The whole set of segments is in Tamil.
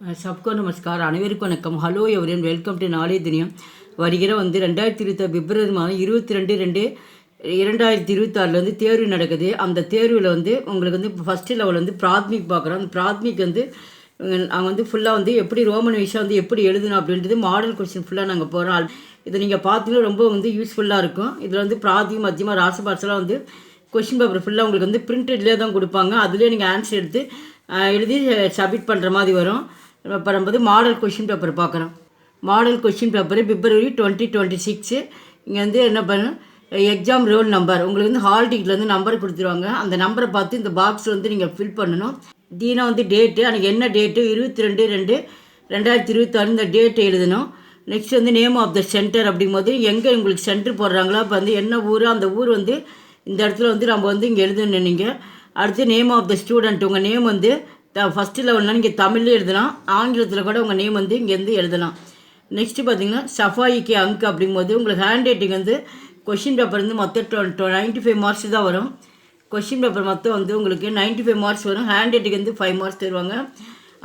सबको नमस्कार அனைவருக்கும் வணக்கம். ஹலோ எவரியன், வெல்கம் டு நாளைய தினம். வருகிற 2026 பிப்ரவரி மாதம் 22/2/2026 தேர்வு நடக்குது. அந்த தேர்வில் உங்களுக்கு ஃபஸ்ட்டு லெவல் பிராத்மிக் பார்க்குறோம். அந்த பிராத்மிக் நாங்கள் ஃபுல்லாக எப்படி ரோமன் விஷயம் எப்படி எழுதணும் அப்படின்றது மாடல் கொஸ்டின் ஃபுல்லாக நாங்கள் போகிறோம். இதை நீங்கள் பார்த்தீங்கன்னா ரொம்ப யூஸ்ஃபுல்லாக இருக்கும். இதில் பிராத்மிக் மத்தியமாக ராசபாட்செலாம் கொஸ்டின் பேப்பர் ஃபுல்லாக உங்களுக்கு பிரிண்டட்லேயே தான் கொடுப்பாங்க. அதுலேயே நீங்கள் ஆன்சர் எடுத்து எழுதி சப்மிட் பண்ணுற மாதிரி வரும். இப்போ நம்ம மாடல் கொஷின் பேப்பர் பார்க்குறோம். மாடல் கொஷின் பேப்பர் பிப்ரவரி 2026. இங்கே என்ன பண்ணணும், எக்ஸாம் ரோல் நம்பர் உங்களுக்கு ஹால் டிக்கெட்டில் நம்பர் கொடுத்துருவாங்க. அந்த நம்பரை பார்த்து இந்த பாக்ஸ் நீங்கள் ஃபில் பண்ணணும். தீனா டேட்டு, அன்றைக்கி என்ன டேட்டு 22/2/2026 இந்த டேட்டு எழுதணும். Next name of the centre அப்படிங்கும்போது எங்கே உங்களுக்கு சென்டர் போடுறாங்களோ அப்போ என்ன ஊர், அந்த ஊர் இந்த இடத்துல நம்ம இங்கே எழுதணும். நீங்கள் அடுத்து நேம் ஆஃப் த ஸ்டூடெண்ட், உங்கள் நேம் ஃபஸ்ட்டு லெவல்னால் நீங்கள் தமிழ்லேயே எழுதலாம், ஆங்கிலத்தில் கூட உங்கள் நேம் இங்கேருந்து எழுதலாம். நெக்ஸ்ட்டு பார்த்தீங்கன்னா சஃபாயிக்கு அங்க் அப்படிங்கும்போது உங்களுக்கு ஹேண்ட் ரைட்டிங் கொஷின் பேப்பர் மொத்தம் 95 மார்க்ஸ் தான் வரும். கொஷின் பேப்பர் மொத்தம் உங்களுக்கு 95 மார்க்ஸ் வரும். ஹேண்ட் ரைட்டிங் 5 மார்க்ஸ் தருவாங்க.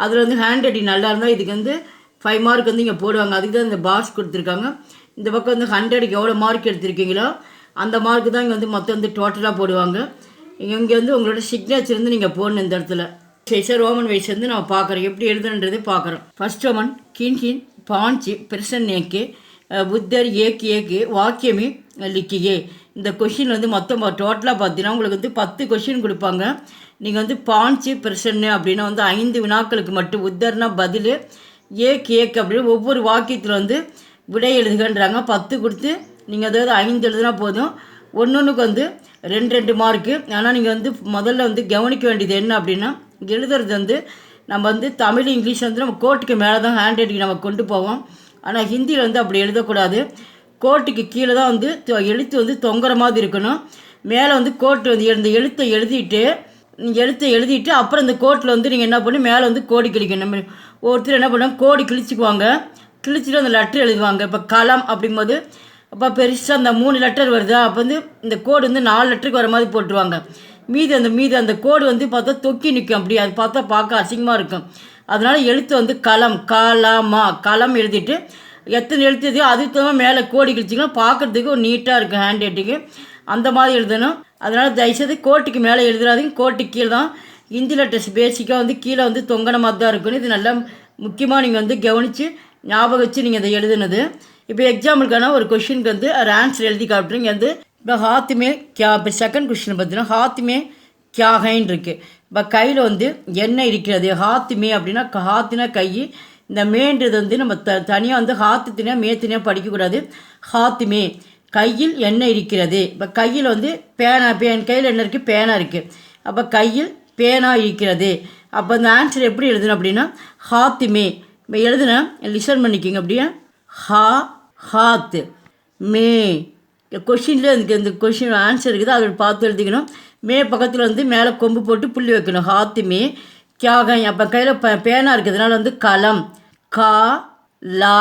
அதில் ஹேண்ட் ரைட்டிங் நல்லா இருந்தால் இதுக்கு 5 மார்க் இங்கே போடுவாங்க. அதுக்கு தான் இந்த பாக்ஸ் கொடுத்துருக்காங்க. இந்த பக்கம் 100க்கு எவ்வளோ மார்க் எடுத்திருக்கீங்களோ அந்த மார்க்கு தான் இங்கே மொத்தம் டோட்டலாக போடுவாங்க. இங்கே உங்களோட சிக்னேச்சர் நீங்கள் போடணும். இந்த இடத்துல ரோமன் வைஸ் நம்ம பார்க்குறோம், எப்படி எழுதுன்றது பார்க்குறோம். ஃபர்ஸ்ட் ரோமன் கின் பாஞ்சு பிரசன் ஏக்கு புத்தர் ஏக்கு வாக்கியமே லிக்கியே. இந்த கொஷின் மொத்தம் டோட்டலாக பார்த்தீங்கன்னா உங்களுக்கு 10 கொஷின் கொடுப்பாங்க. நீங்கள் பாஞ்சு பிரசன்னு அப்படின்னா 5 வினாக்களுக்கு மட்டும், புத்தர்னா பதில், ஏக்கு அப்படின்னு ஒவ்வொரு வாக்கியத்தில் விடை எழுதுகன்றாங்க. 10 கொடுத்து நீங்கள் அதாவது 5 எழுதுனா போதும். ஒன்றுக்கு 2 மார்க்கு. ஆனால் நீங்கள் முதல்ல கவனிக்க வேண்டியது என்ன அப்படின்னா, எழுதுறது நம்ம தமிழ் இங்கிலீஷ் நம்ம கோட்டுக்கு மேலே தான் ஹேண்ட் ரைட்டிங் நம்ம கொண்டு போவோம். ஆனால் ஹிந்தியில் அப்படி எழுதக்கூடாது. கோட்டுக்கு கீழே தான் எழுத்து தொங்குற மாதிரி இருக்கணும். மேலே கோட்டு இந்த எழுத்தை எழுதிட்டு அப்புறம் இந்த கோட்டில் நீங்கள் என்ன பண்ணி மேலே கோடி கிழிக்கணும். ஒருத்தர் என்ன பண்ணுவாங்க, கோடி கிழிச்சிக்குவாங்க. கிழிச்சிட்டு அந்த லெட்டர் எழுதுவாங்க. இப்போ களம் அப்படிங்கும்போது அப்போ பெருசாக அந்த 3 லெட்டர் வருதா, அப்போ இந்த கோடு 4 லெட்டருக்கு வர மாதிரி போட்டுருவாங்க. மீதி அந்த கோடு பார்த்தா தொக்கி நிற்கும். அப்படி அது பார்த்தா பார்க்க அசிங்கமாக இருக்கும். அதனால் எழுத்து களம் களம் எழுதிட்டு எத்தனை எழுத்து அதுக்கு தகுந்த மேலே கோடி கிழிச்சிங்கன்னா பார்க்குறதுக்கு ஒரு நீட்டாக இருக்கும் ஹேண்ட் ரைட்டிங்கு. அந்த மாதிரி எழுதணும். அதனால் தயவுசெய்து கோட்டுக்கு மேலே எழுதுறாதீங்க, கோட்டுக்கு கீழே தான். ஹிந்தி லெட்டர்ஸ் பேசிக்காக கீழே தொங்கின மாதிரி தான் இருக்கணும். இது நல்லா முக்கியமாக நீங்கள் கவனித்து ஞாபகம் வச்சு நீங்கள் இதை எழுதுனது. இப்போ எக்ஸாம்பிளுக்கான ஒரு கொஷினுக்கு ஒரு ஆன்சர் எழுதி காட்டுறீங்க. இப்போ ஹாத்துமே கியா. இப்போ செகண்ட் கொஷின் பார்த்தீங்கன்னா ஹாத்துமே கியா ஹைன்னு இருக்குது. இப்போ கையில் என்ன இருக்கிறது. ஹாத்துமே அப்படின்னா ஹாத்துனா கை. இந்த மேன்றது நம்ம தனியாக ஹாத்து தினியாக மே தினியாக படிக்கக்கூடாது. ஹாத்துமே கையில் என்ன இருக்கிறது. இப்போ கையில் பேனா, கையில் என்ன இருக்குது, பேனா இருக்குது. அப்போ கையில் பேனா இருக்கிறது. அப்போ இந்த ஆன்சர் எப்படி எழுதணும் அப்படின்னா ஹாத்துமே. இப்போ எழுதுனா லிசன் பண்ணிக்கிங்க. அப்படியே ஹாத்து மே. கொஷினில் இந்த கொஷின் ஆன்சர் இருக்குது, அதை பார்த்து எழுதிக்கணும். மே பக்கத்தில் மேலே கொம்பு போட்டு புள்ளி வைக்கணும். ஹாத்து மே கியாக. அப்போ கையில் பேனா இருக்கிறதுனால களம் கா லா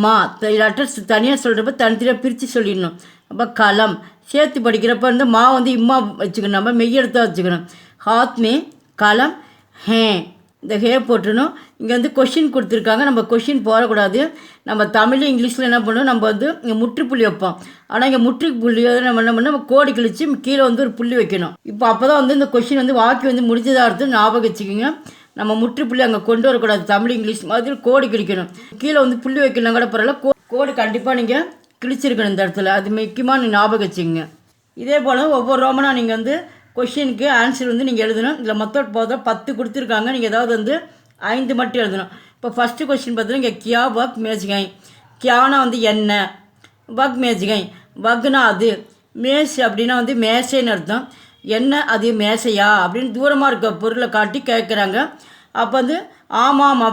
மா. லெட்டர்ஸ் தனியாக சொல்கிறப்ப தனித்தனியாக பிரித்து சொல்லிடணும். அப்போ களம் சேர்த்து படிக்கிறப்ப மா இம்மா வச்சுக்கணும், நம்ம மெய்யெடுத்தாக வச்சுக்கணும். ஹாத் மே களம் ஹே. இந்த ஹே போட்டுணும். இங்கே கொஷின் கொடுத்துருக்காங்க, நம்ம கொஷின் போடக்கூடாது. நம்ம தமிழ் இங்கிலீஷில் என்ன பண்ணுவோம், நம்ம இங்கே முற்றுப்புள்ளி வைப்போம். ஆனால் இங்கே முற்றுப்புள்ளி நம்ம என்ன பண்ணோம், நம்ம கோடி கிழிச்சு கீழே ஒரு புள்ளி வைக்கணும். இப்போ அப்போ தான் இந்த கொஷின் வாக்கி முடிஞ்சதாக அர்த்தம் ஞாபகம் வச்சுக்கோங்க. நம்ம முற்றுப்புள்ளி அங்கே கொண்டு வரக்கூடாது. தமிழ் இங்கிலீஷ் மாதிரி கோடி கிழிக்கணும். கீழே புள்ளி வைக்கலாம் கூட பரவாயில்ல, கோடு கண்டிப்பாக நீங்கள் கிழிச்சிருக்கணும் இந்த இடத்துல. அது முக்கியமாக நீங்கள் ஞாபகம் வச்சுக்கோங்க. இதே போல் ஒவ்வொரு ரோமனாக நீங்கள் கொஷினுக்கு ஆன்சர் நீங்கள் எழுதணும். இதில் மொத்தம் போதும் 10 கொடுத்துருக்காங்க. நீங்கள் ஏதாவது 5 மட்டும் எழுதணும். இப்போ ஃபஸ்ட்டு கொஸ்டின் பார்த்தீங்கன்னா இங்கே கியா வக் மேஜ்கை. கியானா என்ன, வக் மேஜ்கை. வக்னா அது, மேஸ் அப்படின்னா மேசைன்னு அர்த்தம். என்ன அது மேசையா அப்படின்னு தூரமாக இருக்க பொருளை காட்டி கேட்குறாங்க. அப்போ ஆமாம்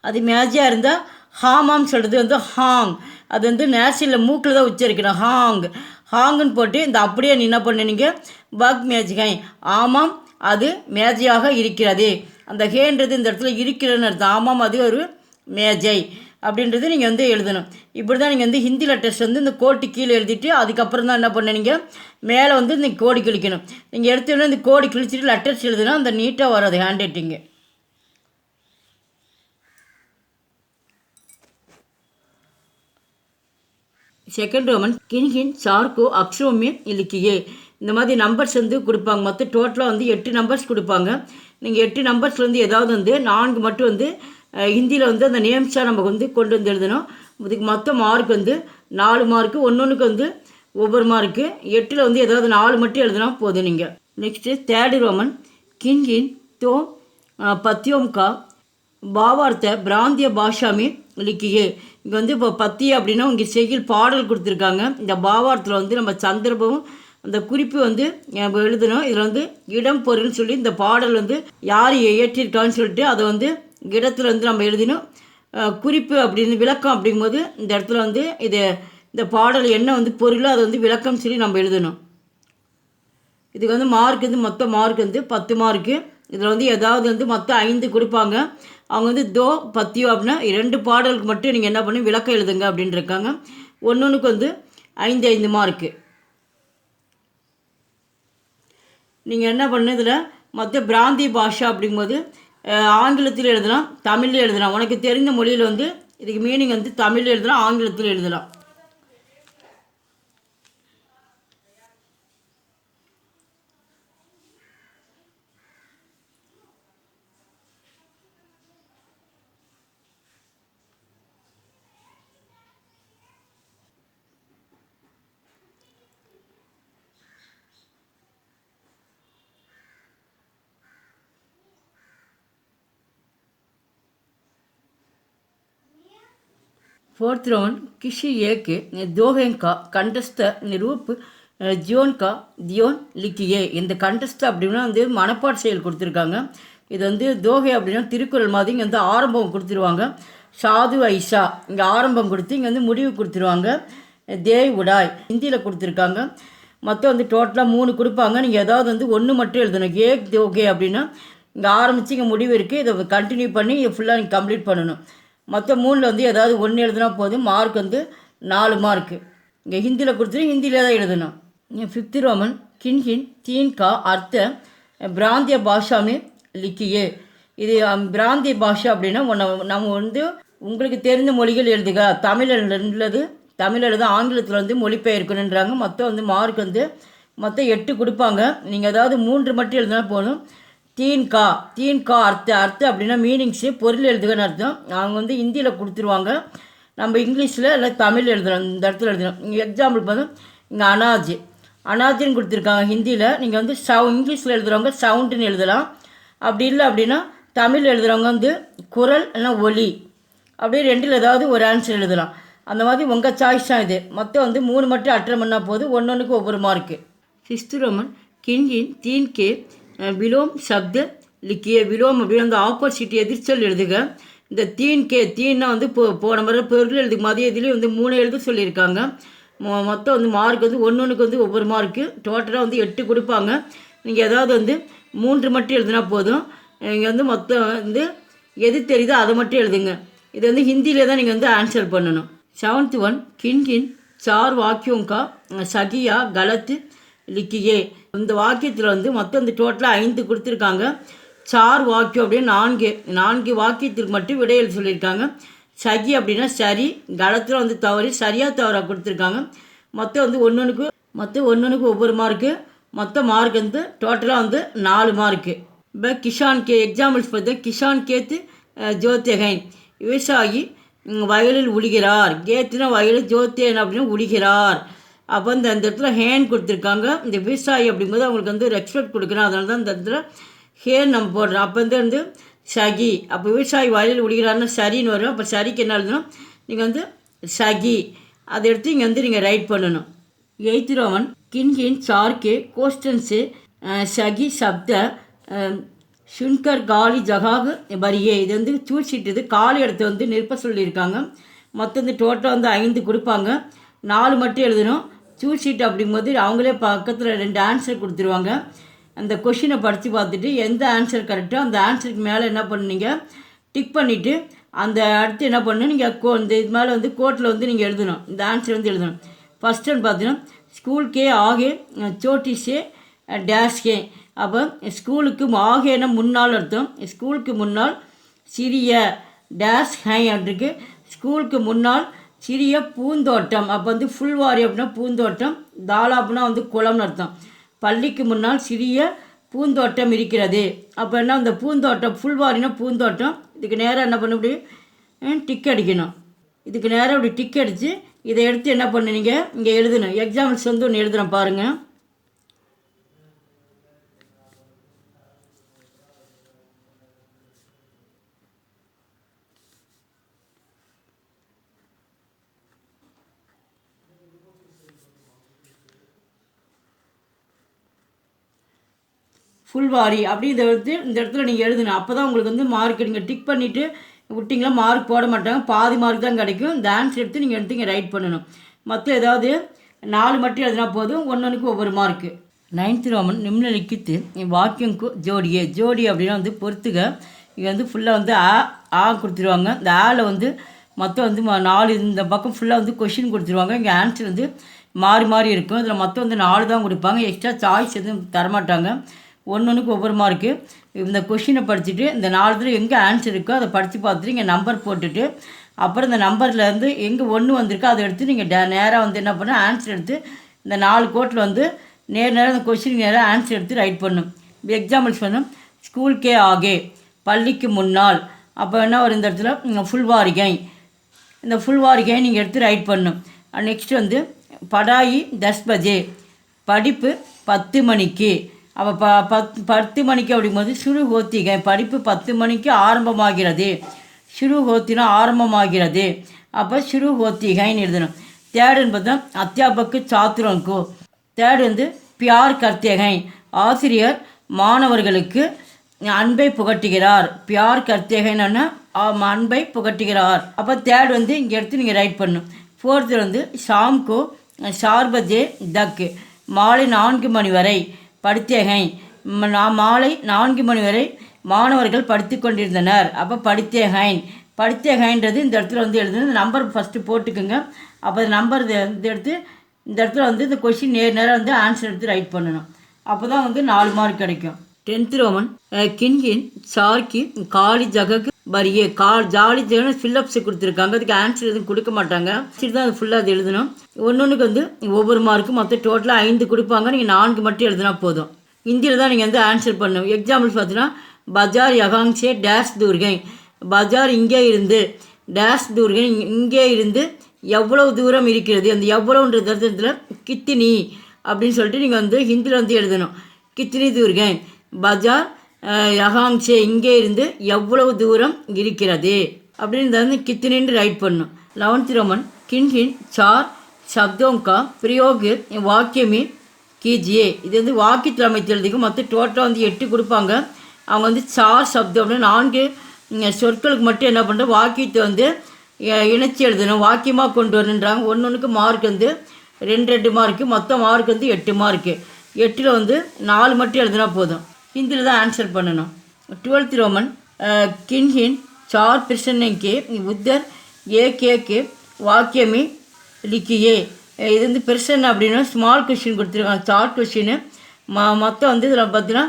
அது மேஜையாக இருந்தால் ஹாமாம் சொல்கிறது ஹாங். அது நேசியில் மூக்கில் தான் உச்சரிக்கணும். ஹாங்குன்னு போட்டு இந்த அப்படியே நீ என்ன பண்ணுனீங்க, வக் மேஜ்கை. ஆமாம் அது மேஜையாக இருக்கிறது. அந்த ஹேன்றது இந்த இடத்துல இருக்கிறதுன்னு அர்த்தம். ஆமாம் அது ஒரு மேஜை அப்படின்றது நீங்கள் எழுதணும். இப்படி தான் நீங்கள் ஹிந்தி லெட்டர்ஸ் இந்த கோட்டு கீழே எழுதிட்டு அதுக்கப்புறம் தான் என்ன பண்ணுனீங்க, மேலே இந்த கோடி கிழிக்கணும். நீங்கள் எடுத்து இந்த கோடி கிழிச்சிட்டு லெட்டர்ஸ் எழுதுனா அந்த நீட்டாக வராது ஹேண்ட் ரைட்டிங்கு. செகண்ட் ரோமன் கின்கின் சார்கோ அக்ஷோமிய இலக்கியே. இந்த மாதிரி நம்பர்ஸ் வந்து கொடுப்பாங்க. மொத்தம் டோட்டலாக வந்து 8 நம்பர்ஸ் கொடுப்பாங்க. நீங்கள் 8 நம்பர்ஸ்லேருந்து ஏதாவது வந்து 4 மட்டும் வந்து ஹிந்தியில் வந்து அந்த நேம்ஸாக நம்ம வந்து கொண்டு வந்து எழுதணும். இதுக்கு மொத்தம் மார்க் வந்து 4 மார்க்கு, ஒன்றுக்கு வந்து ஒவ்வொரு மார்க்கு. 8ல் வந்து ஏதாவது 4 மட்டும் எழுதினா போதும் நீங்கள். நெக்ஸ்ட்டு தேர்டு ரோமன் கின்கின் தோ பத்தியோம் கா பாவார்த்த பிராந்திய பாஷாமி லிக்கியே. இங்கே வந்து இப்போ பத்தி அப்படின்னா இங்கே செய்யுள் பாடல் கொடுத்துருக்காங்க. இந்த பாவார்த்தில் வந்து நம்ம சந்தர்ப்பமும் அந்த குறிப்பு வந்து எழுதணும். இதில் வந்து இடம் பொருள்னு சொல்லி இந்த பாடல் வந்து யார் இயற்றிருக்கான்னு சொல்லிட்டு அதை வந்து இடத்துல வந்து நம்ம எழுதினோம். குறிப்பு அப்படின்னு விளக்கம் அப்படிங்கும்போது இந்த இடத்துல வந்து இந்த பாடல் என்ன வந்து பொருளோ அதை வந்து விளக்கம் சொல்லி நம்ம எழுதணும். இதுக்கு வந்து மார்க் வந்து மொத்த மார்க் வந்து 10 மார்க்கு. இதில் வந்து ஏதாவது வந்து மொத்தம் 5 கொடுப்பாங்க. அவங்க வந்து தோ பத்தியோ அப்படின்னா 2 பாடலுக்கு மட்டும் நீங்கள் என்ன பண்ணி விளக்கம் எழுதுங்க அப்படின்னு இருக்காங்க. ஒன்றுக்கு வந்து 5 மார்க்கு. நீங்கள் என்ன பண்ண இதில் மொத்த பிராந்திய பாஷா அப்படிங்கும்போது ஆங்கிலத்தில் எழுதலாம், தமிழில் எழுதலாம். உனக்கு தெரிந்த மொழியில் வந்து இதுக்கு மீனிங் வந்து தமிழில் எழுதலாம், ஆங்கிலத்தில் எழுதலாம். फोर्थ राउंड किसी एक दोहे का कंटस्थ रूप ஜியோன் கா தியோன் லிக்கியே. இந்த கண்டஸ்ட் அப்படின்னா வந்து மனப்பாடு செயல் கொடுத்துருக்காங்க. இது வந்து தோகை அப்படின்னா திருக்குறள் மாதிரி இங்கே வந்து ஆரம்பம் கொடுத்துருவாங்க. சாது ஐஷா இங்கே ஆரம்பம் கொடுத்து இங்கே வந்து முடிவு கொடுத்துருவாங்க. தேய் உடாய் ஹிந்தியில் கொடுத்துருக்காங்க. மொத்தம் வந்து டோட்டலாக 3 கொடுப்பாங்க. நீங்கள் ஏதாவது வந்து 1 மட்டும் எழுதணும். ஏக் தோகை அப்படின்னா இங்கே ஆரம்பித்து இங்கே முடிவு இருக்குது. இதை கண்டினியூ பண்ணி இதை ஃபுல்லாக நீங்கள் கம்ப்ளீட் பண்ணணும். மொத்தம் 3ல் வந்து ஏதாவது 1 எழுதுனா போதும். மார்க் வந்து 4 மார்க்கு. இங்கே ஹிந்தியில் கொடுத்துட்டு ஹிந்தியில் தான் எழுதணும். ஃபிஃப்த் ரோமன் கின்கின் தீன் கா அர்த்த பிராந்திய பாஷாமே லிக்கியே. இது பிராந்திய பாஷா அப்படின்னா நம்ம வந்து உங்களுக்கு தெரிந்த மொழிகள் எழுதுக. தமிழ் எழுத ஆங்கிலத்தில் வந்து மொழிபெயர்க்கணுன்றாங்க. மொத்தம் வந்து மார்க் வந்து மொத்தம் 8 கொடுப்பாங்க. நீங்கள் ஏதாவது 3 மட்டும் எழுதினா போதும். தீன் கா அர்த்தம் அப்படின்னா மீனிங்ஸு பொருள் எழுதுகன்னு அர்த்தம். அவங்க வந்து ஹிந்தியில் கொடுத்துருவாங்க. நம்ம இங்கிலீஷில் இல்லை தமிழ் எழுதணும். இந்த இடத்துல எழுதணும். இங்கே எக்ஸாம்பிள் பார்த்தா இங்கே அனாஜின்னு கொடுத்துருக்காங்க ஹிந்தியில். நீங்கள் வந்து இங்கிலீஷில் எழுதுகிறவங்க சவுண்டுன்னு எழுதலாம். அப்படி இல்லை அப்படின்னா தமிழ் எழுதுகிறவங்க வந்து குரல் இல்லைனா ஒலி, அப்படியே 2ல் ஏதாவது ஒரு ஆன்சர் எழுதலாம். அந்த மாதிரி உங்கள் சாய்ஸ் தான் இது. மொத்தம் வந்து 3 மட்டும் அட்டன் பண்ணால் போதும். ஒன்றுக்கு ஒவ்வொரு மார்க்கு. சிக்ஸ்த் ரோமன் கின்கின் தீன் கே விலோம் சப்த லிக்கிய. விலோம் அப்படின்னு அந்த ஆப்போசிட் எதிர்ச்சொல் எழுதுக. இந்த தீன்னா வந்து போன முறை பொருள் எழுதுக்கு மாதிரி இதுலேயும் வந்து 3 எழுத சொல்லியிருக்காங்க. மொத்தம் வந்து மார்க் வந்து ஒன்றுக்கு வந்து ஒவ்வொரு மார்க்கு. டோட்டலாக வந்து 8 கொடுப்பாங்க. நீங்கள் ஏதாவது வந்து 3 மட்டும் எழுதுனா போதும். நீங்கள் வந்து மொத்தம் வந்து எது தெரியுதோ அதை மட்டும் எழுதுங்க. இது வந்து ஹிந்தியில் தான் நீங்கள் வந்து ஆன்சர் பண்ணணும். 7th ஒன் கின்கின் சார் வாக்கியோங்கா சகியா கலத்து லிக்கியே. இந்த வாக்கியத்தில் வந்து மொத்தம் வந்து டோட்டலாக 5 கொடுத்துருக்காங்க. சார் வாக்கியம் அப்படின்னு 4 வாக்கியத்திற்கு மட்டும் விடை எழுத சொல்லியிருக்காங்க. சகி அப்படின்னா சரி, கலத்தில் வந்து தவறு, சரியாக தவறாக கொடுத்துருக்காங்க. மொத்தம் வந்து ஒன்றுக்கு ஒவ்வொரு மார்க்கு. மொத்த மார்க் வந்து டோட்டலாக வந்து 4 மார்க்கு. இப்போ கிஷான் கே எக்ஸாம்பிள்ஸ் பார்த்தா கிஷான் கேத்து ஜோத்தேகன் விவசாயி வயலில் உழுகிறார். கேத்துனா வயலில், ஜோத்தேன் அப்படின்னு உழுகிறார். அப்போ இந்த இடத்துல ஹேன் கொடுத்துருக்காங்க. இந்த விவசாயி அப்படிங்கும்போது அவங்களுக்கு வந்து ரெஸ்பெக்ட் கொடுக்குறோம். அதனால தான் இந்த இடத்துல ஹேன் நம்ம போடுறோம். அப்போ வந்து சகி, அப்போ விவசாயி வயலில் உழுகிறாருன்னா சரின்னு வரும். அப்போ சரிக்கு என்ன எழுதணும், நீங்கள் வந்து சகி அதை எடுத்து இங்கே வந்து நீங்கள் ரைட் பண்ணணும். 8th ரோமன் கின்கின் சார்கே கோஸ்டன்ஸு சகி சப்த சுன்கர் காலி ஜகாகு வரியே. இது வந்து சூழ்ச்சிட்டு காலி இடத்த வந்து நிற்ப சொல்லியிருக்காங்க. மொத்தம் வந்து டோட்டலாக வந்து 5 கொடுப்பாங்க. 4 மட்டும் எழுதணும். சூழ்ச்சிட்டு அப்படிங்கும்போது அவங்களே பக்கத்தில் 2 ஆன்சர் கொடுத்துருவாங்க. அந்த கொஷினை படித்து பார்த்துட்டு எந்த ஆன்சர் கரெக்டோ அந்த ஆன்சருக்கு மேலே என்ன பண்ணுங்க டிக் பண்ணிவிட்டு அந்த அடுத்து என்ன பண்ணணும், நீங்கள் இந்த இது மேலே வந்து கோட்டில் வந்து நீங்கள் எழுதணும். இந்த ஆன்சர் வந்து எழுதணும். ஃபஸ்ட் ஒன் பார்த்தீங்கன்னா school K Aake சோட்டிஸே dash K. அப்போ ஸ்கூலுக்கு ஆகேன்னா முன்னால் அர்த்தம். ஸ்கூலுக்கு முன்னால் சிறிய டேஷ் ஹை அப்படிருக்கு. ஸ்கூலுக்கு முன்னால் சிறிய பூந்தோட்டம். அப்போ வந்து ஃபுல்வாரி அப்படின்னா பூந்தோட்டம், தாலா அப்படின்னா வந்து குளம்னு அர்த்தம். பள்ளிக்கு முன்னால் சிறிய பூந்தோட்டம் இருக்கிறது. அப்போ என்ன, அந்த பூந்தோட்டம் ஃபுல்வாரினா பூந்தோட்டம். இதுக்கு நேராக என்ன பண்ண முடியும், டிக் அடிக்கணும். இதுக்கு நேராக இப்படி டிக் அடித்து இதை எடுத்து என்ன பண்ணுனீங்க, இங்கே எழுதணும். எக்ஸாம்பிள்ஸ் வந்து ஒன்று எழுதுகிறேன் பாருங்கள். ஃபுல்வாரி அப்படி இதை வந்து இந்த இடத்துல நீங்கள் எழுதணும். அப்போ தான் உங்களுக்கு வந்து மார்க் நீங்கள் டிக் பண்ணிவிட்டு விட்டிங்களா மார்க் போட மாட்டாங்க, பாதி மார்க் தான் கிடைக்கும். இந்த ஆன்சர் எடுத்து நீங்கள் எடுத்து இங்கே ரைட் பண்ணணும். மற்ற ஏதாவது 4 மட்டும் எழுதினா போதும், ஒன்றுக்கு ஒவ்வொரு மார்க்கு. 9th Roman நிம்னலிக்கித்து வாக்கியங்கு ஜோடியே. ஜோடி அப்படின்னா வந்து பொறுத்துக. இங்கே வந்து ஃபுல்லாக வந்து ஆ கொடுத்துருவாங்க. இந்த ஆவில் வந்து மொத்தம் வந்து 4, இந்த பக்கம் ஃபுல்லாக வந்து கொஷின் கொடுத்துருவாங்க. இங்கே ஆன்சர் வந்து மாறி மாறி இருக்கும். இதில் மொத்தம் வந்து 4 தான் கொடுப்பாங்க, எக்ஸ்ட்ரா சாய்ஸ் எதுவும் தரமாட்டாங்க. ஒன்றுக்கு ஒவ்வொரு மார்க்கு. இந்த கொஷினை படிச்சுட்டு இந்த 4 எங்கே ஆன்சர் இருக்கோ அதை படித்து பார்த்துட்டு இங்கே நம்பர் போட்டுட்டு அப்புறம் இந்த நம்பர்லேருந்து எங்கே 1 வந்திருக்கோ அதை எடுத்து நீங்கள் நேராக வந்து என்ன பண்ண ஆன்சர் எடுத்து இந்த 4 கோட்டில் வந்து நேராக இந்த கொஷின் நேராக ஆன்சர் எடுத்து ரைட் பண்ணும். எக்ஸாம்பிள்ஸ் பண்ணும். ஸ்கூல்கே ஆகே, பள்ளிக்கு முன்னால். அப்போ என்ன வரும் இந்த இடத்துல, ஃபுல்வாரிகை. இந்த ஃபுல்வாரிகை நீங்கள் எடுத்து ரைட் பண்ணும். நெக்ஸ்ட் வந்து படாயி 10 பஜே, படிப்பு 10 மணிக்கு. அப்போ 10 மணிக்கு அப்படிங்கும்போது சுரு ஹோத்திகை, படிப்பு 10 மணிக்கு ஆரம்பமாகிறது. சுரு ஹோத்தினா ஆரம்பமாகிறது. அப்போ சுரு ஹோத்திகைன்னு எழுதணும். தேர்டுன்னு பார்த்தா அத்தியாபக்கு சாத்திரங்கோ. தேர்டு வந்து பியார் கர்த்தேகை, ஆசிரியர் மாணவர்களுக்கு அன்பை புகட்டுகிறார். பியார் கர்த்தேகைன்னு அன்பை புகட்டுகிறார். அப்போ தேர்டு வந்து இங்கே எடுத்து நீங்கள் ரைட் பண்ணணும். ஃபோர்த்து வந்து ஷாம்கோ 4 பஜே தக், மாலை 4 மணி வரை. படித்தேகை, மாலை 4 மணி வரை மாணவர்கள் படித்து கொண்டிருந்தனர். அப்போ படித்தேகைன். படித்தேகைன்றது இந்த இடத்துல வந்து எழுதுணும். இந்த நம்பர் ஃபஸ்ட்டு போட்டுக்குங்க. அப்போ நம்பர் இந்த எடுத்து இந்த இடத்துல வந்து இந்த கொஷின் நேராக வந்து ஆன்சர் எடுத்து ரைட் பண்ணணும். அப்போ தான் வந்து 4 மார்க் கிடைக்கும். 10th ரோமன் கின்கின் சார்கி காலி ஜகக்கு வரியே. ஜாலி ஜெகன ஃபில்லப்ஸ் கொடுத்துருக்காங்க. அதுக்கு ஆன்சர் எதுவும் கொடுக்க மாட்டாங்க. சரி தான் அது ஃபுல்லாக அது எழுதணும். ஒன்றுக்கு வந்து ஒவ்வொரு மார்க்கும் மொத்தம் டோட்டலாக 5 கொடுப்பாங்க. நீங்கள் 4 மட்டும் எழுதினா போதும். இந்தியில் தான் நீங்கள் வந்து ஆன்சர் பண்ணணும். எக்ஸாம்பிள்ஸ் பார்த்தீங்கன்னா பஜார் யகாங்சே டேஷ் தூர்கை. பஜார் இங்கே இருந்து டேஷ் தூர்கை, இங்கே இருந்து எவ்வளவு தூரம் இருக்கிறது. அந்த எவ்வளோன்ற தருணத்தில் கித்தினி அப்படின்னு சொல்லிட்டு நீங்கள் வந்து ஹிந்தியில் வந்து எழுதணும். கித்தினி தூர்கை, பஜார் யகாங்சே இங்கே இருந்து எவ்வளவு தூரம் இருக்கிறது அப்படின்னு வந்து கித்தினின்னு ரைட் பண்ணணும். 11th ரோமன் கின்கின் சார் சப்தோங்கா பிரயோக வாக்கியமே கீஜியே. இது வந்து வாக்கியத்தில் அமைத்து எழுதிக்கும். மொத்தம் டோட்டலாக வந்து 8 கொடுப்பாங்க. அவங்க வந்து சார் சப்தம் அப்படின்னு 4 சொற்களுக்கு மட்டும் என்ன பண்ணுற வாக்கியத்தை வந்து இணைச்சி எழுதணும், வாக்கியமாக கொண்டு வரணுன்றாங்க. ஒன்றுக்கு மார்க் வந்து 2 மார்க்கு, மொத்தம் மார்க் வந்து 8 மார்க்கு. 8ல் வந்து 4 மட்டும் எழுதினா போதும். ஹிந்தியில் தான் ஆன்சர் பண்ணணும். 12th ரோமன் கின்ஹின் 4 பிரச்சனைக்கு உத்தர் ஏகேக்கு வாக்கியமே லிக்கியே. இது வந்து பிரச்சனை அப்படின்னா ஸ்மால் கொஷின் கொடுத்துருக்காங்க. ஷார்ட் கொஷின்னு மொத்தம் வந்து இதில் பார்த்தீங்கன்னா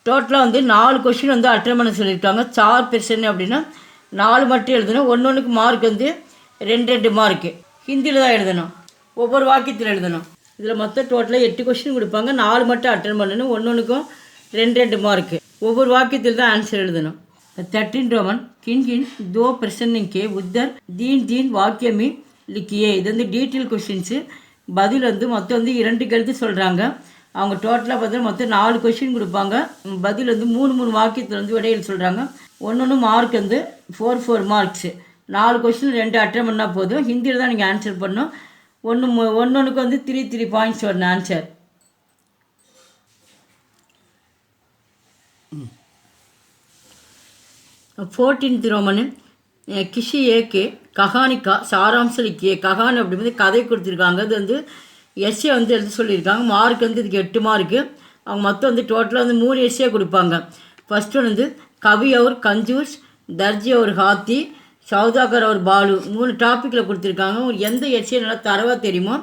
டோட்டலாக வந்து 4 கொஷின் வந்து அட்டன் பண்ண சொல்லியிருக்காங்க. 4 பிரச்சனை அப்படின்னா 4 மட்டும் எழுதணும். ஒன்றுக்கு மார்க் வந்து 2 மார்க்கு. ஹிந்தியில் தான் எழுதணும், ஒவ்வொரு வாக்கியத்தில் எழுதணும். இதில் மொத்தம் டோட்டலாக 8 கொஷின் கொடுப்பாங்க. 4 மட்டும் அட்டன் பண்ணணும். ஒன்றுக்கும் 2 மார்க்கு. ஒவ்வொரு வாக்கியத்தில் தான் ஆன்சர் எழுதணும். 13th ரோமன் கின்கின் 2 பிரச்சனைக்கு உத்தர் தீன் வாக்கியமே லிக்கியே. இது வந்து டீட்டெயில் கொஷின்ஸு. பதில் வந்து மொத்தம் வந்து 2 எழுத்து சொல்கிறாங்க. அவங்க டோட்டலாக பார்த்தா மொத்தம் 4 கொஷின் கொடுப்பாங்க. பதில் வந்து 3 வாக்கியத்தில் வந்து விடையில் சொல்கிறாங்க. ஒன்று மார்க் வந்து 4 மார்க்ஸு. 4 கொஷின் 2 அட்டன் பண்ணால் போதும். ஹிந்தியில் தான் நீங்கள் ஆன்சர் பண்ணணும். ஒன்றுக்கு வந்து 3 பாயிண்ட்ஸ் வரணும் ஆன்சர். फोर्टीन्थ ரோமனு கிஷி ஏகே கஹானிக்கா சாராம்சலிக்கே. கஹானி அப்படிங்கிறது கதை கொடுத்துருக்காங்க. அது வந்து எஸ்ஏ வந்து எழுத சொல்லியிருக்காங்க. மார்க் வந்து இதுக்கு 8 மார்க்கு. அவங்க மொத்தம் வந்து டோட்டலாக வந்து 3 எஸ்ஏ கொடுப்பாங்க. ஃபஸ்ட் ஒன் வந்து கவி அவர் கஞ்சூஸ், தர்ஜி அவர் ஹாத்தி, சௌதாகர் அவர் பாலு. 3 டாப்பிக்கில் கொடுத்துருக்காங்க. எந்த எஸ்ஏ நல்லா தரவாக தெரியுமோ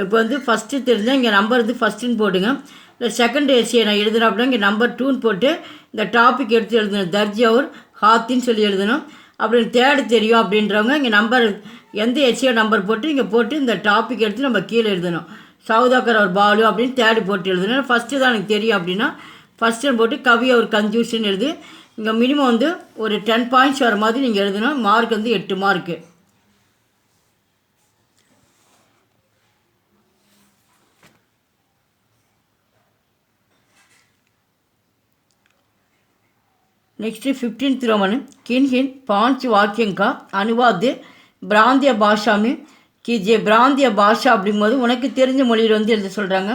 இப்போ வந்து ஃபஸ்ட்டு தெரிஞ்சால் இங்கே நம்பர் வந்து ஃபஸ்ட்டுன்னு போடுங்க. இல்லை செகண்ட் எஸ்ஏ நான் எழுதுகிறேன் அப்படின்னா இங்கே நம்பர் 2ன்னு போட்டு இந்த டாபிக் எடுத்து எழுதணும். தர்ஜி அவர் ஹாத்தின்னு சொல்லி எழுதணும். அப்படின்னு தேர்டு தெரியும் அப்படின்றவங்க இங்கே நம்பர் எந்த எஸ்சிஓ நம்பர் போட்டு இங்கே போட்டு இந்த டாபிக் எடுத்து நம்ம கீழே எழுதணும். சவுதாக்கர் அவர் பாலு அப்படின்னு தேடி போட்டு எழுதணும். ஃபஸ்ட்டு தான் எனக்கு தெரியும் அப்படின்னா ஃபஸ்ட்டு போட்டு கவி அவர் கன்ஜூஷன் எழுதி இங்கே மினிமம் வந்து ஒரு 10 பாயிண்ட்ஸ் வர மாதிரி நீங்கள் எழுதணும். மார்க் வந்து 8 மார்க்கு. नेक्स्ट 15th रोमन किन किन 5 वाक्यों का अनुवाद பிராந்திய பாஷா में कीजिए. பிராந்திய பாஷா அப்படிங்கும்போது உனக்கு தெரிஞ்ச மொழியில் வந்து எழுத சொல்கிறாங்க.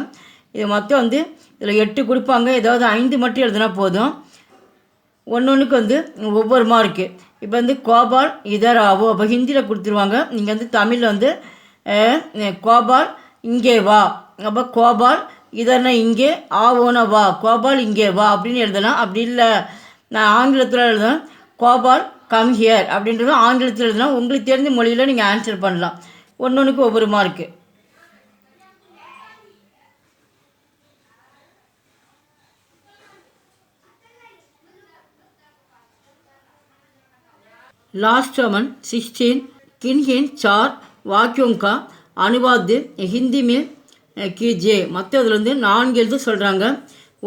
இது மொத்தம் வந்து இதில் 8 கொடுப்பாங்க. ஏதாவது 5 மட்டும் எழுதுனா போதும். ஒன்றுக்கு வந்து ஒவ்வொரு மார்க்கு. இப்போ வந்து கோபால் இதர் ஆவோ அப்போ ஹிந்தியில் கொடுத்துருவாங்க. நீங்கள் வந்து தமிழில் வந்து கோபால் இங்கே வா, அப்போ கோபால் இதர்னா இங்கே, ஆவோனா வா, கோபால் இங்கே வா அப்படின்னு எழுதலாம். அப்படி இல்லை நான் ஆங்கிலத்தில் எழுதலாம், கோபால் கம் ஹியர் அப்படின்றது ஆங்கிலத்தில் எழுதலாம். உங்களுக்கு தெரிஞ்ச மொழியில் நீங்கள் ஆன்சர் பண்ணலாம். ஒன்றுக்கு ஒவ்வொரு மார்க்கு. लास्ट रोमन 16 किन किन 4 वाक्यों का अनुवाद हिंदी में कीजिए. மற்றதில் வந்து 4 எழுத சொல்கிறாங்க.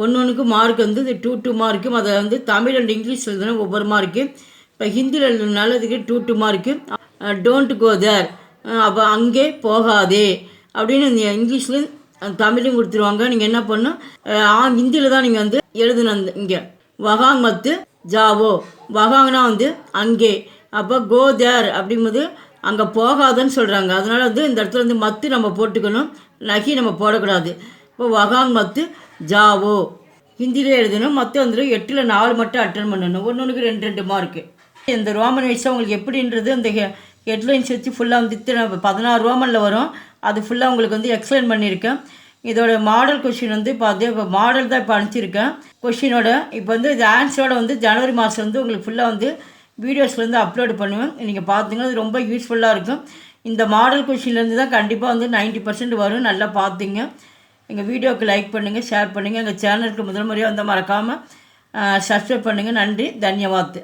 ஒன்றுக்கு மார்க் வந்து 2 மார்க்கும். அதை வந்து தமிழ் அண்ட் இங்கிலீஷ் எழுதுனா ஒவ்வொரு மார்க்கு. இப்போ ஹிந்தியில் எழுதுனால இதுக்கு 2 மார்க்கு. டோன்ட் கோ தேர் அப்போ அங்கே போகாதே அப்படின்னு இங்கிலீஷில் தமிழும் கொடுத்துருவாங்க. நீங்கள் என்ன பண்ணணும், ஹிந்தியில் தான் நீங்கள் வந்து எழுதணும். இங்கே வகாங் மத்து ஜாவோ, வகாங்னா வந்து அங்கே, அப்போ கோ தேர் அப்படிங்கும்போது அங்கே போகாதுன்னு சொல்கிறாங்க. அதனால் வந்து இந்த இடத்துல வந்து மத்து நம்ம போட்டுக்கணும், நகி நம்ம போடக்கூடாது. இப்போ வகாங் மத்து ஜாவோ ஹிந்தியிலே எழுதணும். மற்ற வந்து 8ல் 4 மட்டும் அட்டன் பண்ணணும். ஒன்றுக்கு 2 மார்க்கு. இந்த ரோமன் வைஸாக உங்களுக்கு எப்படின்றது அந்த ஹெட்லைன்ஸ் வச்சு ஃபுல்லாக வந்து 16 ரோமனில் வரும். அது ஃபுல்லாக உங்களுக்கு வந்து எக்ஸ்பிளைன் பண்ணியிருக்கேன். இதோட மாடல் கொஷின் வந்து இப்போ அதே மாடல் தான் இப்போ அனுப்பிச்சிருக்கேன் கொஷினோட. இப்போ வந்து இது ஆன்சரோட வந்து ஜனவரி மாதம் வந்து உங்களுக்கு ஃபுல்லாக வந்து வீடியோஸில் வந்து அப்லோடு பண்ணுவேன். நீங்கள் பார்த்துங்க, அது ரொம்ப யூஸ்ஃபுல்லாக இருக்கும். இந்த மாடல் கொஷின்லேருந்து தான் கண்டிப்பாக வந்து 90% வரும். நல்லா பார்த்துங்க. எங்கள் வீடியோவுக்கு லைக் பண்ணுங்கள், ஷேர் பண்ணுங்கள். எங்கள் சேனலுக்கு முதல் முறையாக வந்து மறக்காமல் சப்ஸ்கிரைப் பண்ணுங்கள். நன்றி, தன்யவாத்.